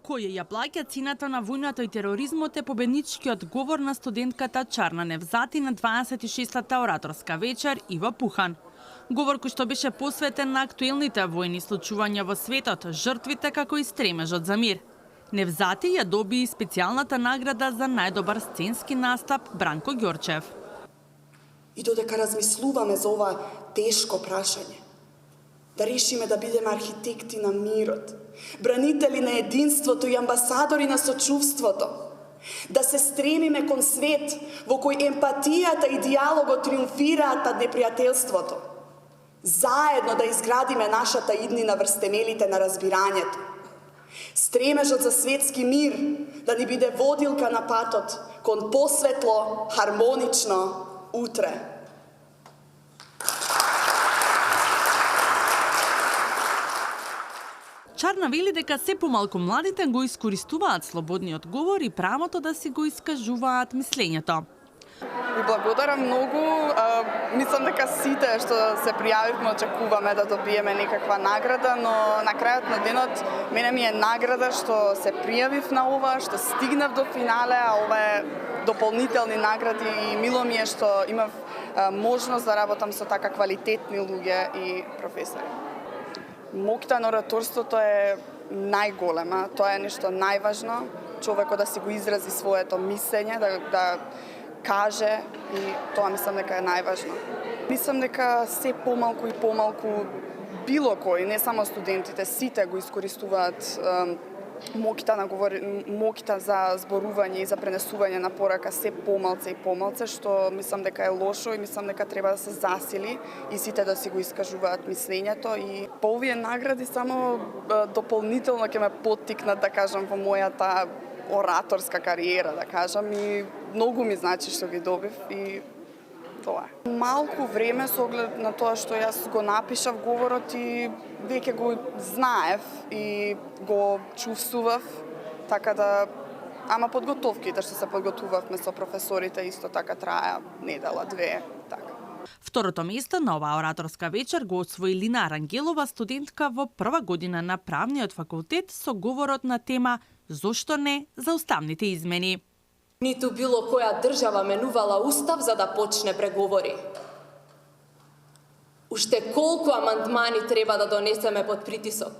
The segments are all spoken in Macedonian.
Кој ја плаќа цената на војната и тероризмот е победничкиот говор на студентката Чарна Невзати на 26-та ораторска вечер Ива Пухан. Говор кој што беше посветен на актуелните војни случувања во светот, жртвите како и стремежот за мир. Невзати ја доби и специјалната награда за најдобар сценски настап Бранко Ѓорчев. И додека размислуваме за ова тешко прашање, да решиме да бидеме архитекти на мирот, бранители на единството и амбасадори на сочувството, да се стремиме кон свет во кој емпатијата и диалогот триумфираат над непријателството, заедно да изградиме нашата иднина врз темелите на разбирањето. Стремежот за светски мир да ни биде водилка на патот кон посветло, хармонично утре. Чарна вели дека се помалку младите го искористуваат слободниот говор и правото да си го искажуваат мислењето. Ви благодарам многу. Мислам дека сите што се пријавивме очекуваме да добиеме некаква награда, но на крајот на денот мене ми е награда што се пријавив на ова, што стигнав до финале, а ова е дополнителни награди и мило ми е што имав можност да работам со така квалитетни луѓе и професори. Моќта на ораторството е најголема, тоа е нешто најважно, човекот да си го изрази своето мислење, да каже, и тоа мислам дека е најважно. Мислам дека се помалку и помалку било кој, не само студентите, сите го искористуваат моќта за зборување и за пренесување на порака се помалце и помалце, што мислам дека е лошо и мислам дека треба да се засили и сите да си го искажуваат мислењето. И по овие награди само дополнително ќе ме поттикнат, да кажам, во мојата ораторска кариера, да кажам, и многу ми значи што ги добив и тоа е. Малку време со оглед на тоа што јас го напишав говорот и веќе го знаев и го чувствував, така да, ама подготовките што се подготувавме со професорите исто така трае недела, две, така. Второто место на оваа ораторска вечер го освои Лина Рангелова, студентка во прва година на правниот факултет, со говорот на тема "Зошто не за уставните измени?" Ниту било која држава менувала устав за да почне преговори. Уште колку амандмани треба да донесеме под притисок?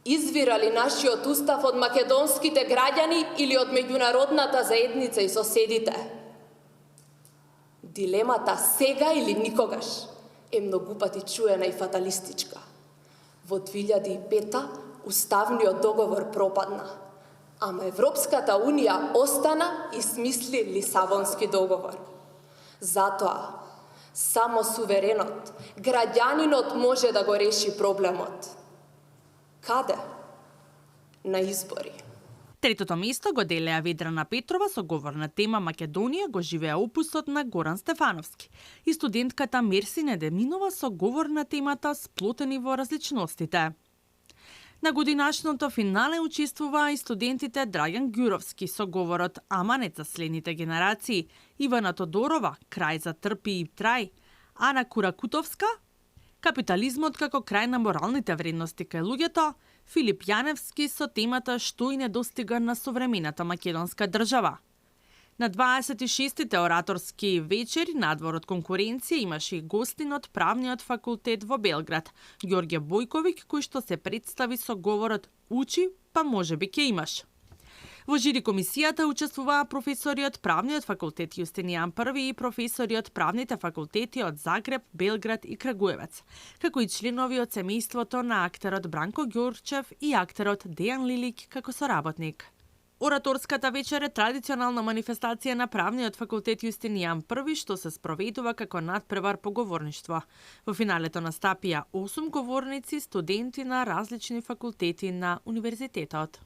Извира ли нашиот устав од македонските граѓани или од меѓународната заедница и соседите? Дилемата сега или никогаш е многу пати чуена и фаталистичка. Во 2005 уставниот договор пропадна, ама Европската Унија остана и смисли Лисабонски договор. Затоа, само суверенот, граѓанинот може да го реши проблемот. Каде? На избори. Третото место го делеа Ведрана Петрова со говор на тема Македонија го живеа опусот на Горан Стефановски и студентката Мерси Недеминова со говор на темата Сплотени во различностите. На годинашното финале учествуваа и студентите Драган Ѓуровски со говорот Аманет за следните генерации, Ивана Тодорова Крај за трпи и трај, Ана Куракутовска Капитализмот како крај на моралните вредности кај луѓето, Филип Јаневски со темата Што и недостига на современата македонска држава. На 26-тите ораторски вечери надвор од конкуренција имаше и гостин од правниот факултет во Белград, Ѓорѓе Бојковиќ, кој што се представи со говорот Учи, па можеби ќе имаш. Во жири комисијата учествуваа професори од правниот факултет Јустинијан I и професори од правните факултети од Загреб, Белград и Крагуевац, како и членови од семејството на актерот Бранко Ѓорчев и актерот Дејан Лилик како соработник. Ораторската вечер е традиционална манифестација на правниот факултет Јустинијан I, што се спроведува како надпревар по говорништво. Во финалето настапија 8 говорници, студенти на различни факултети на универзитетот.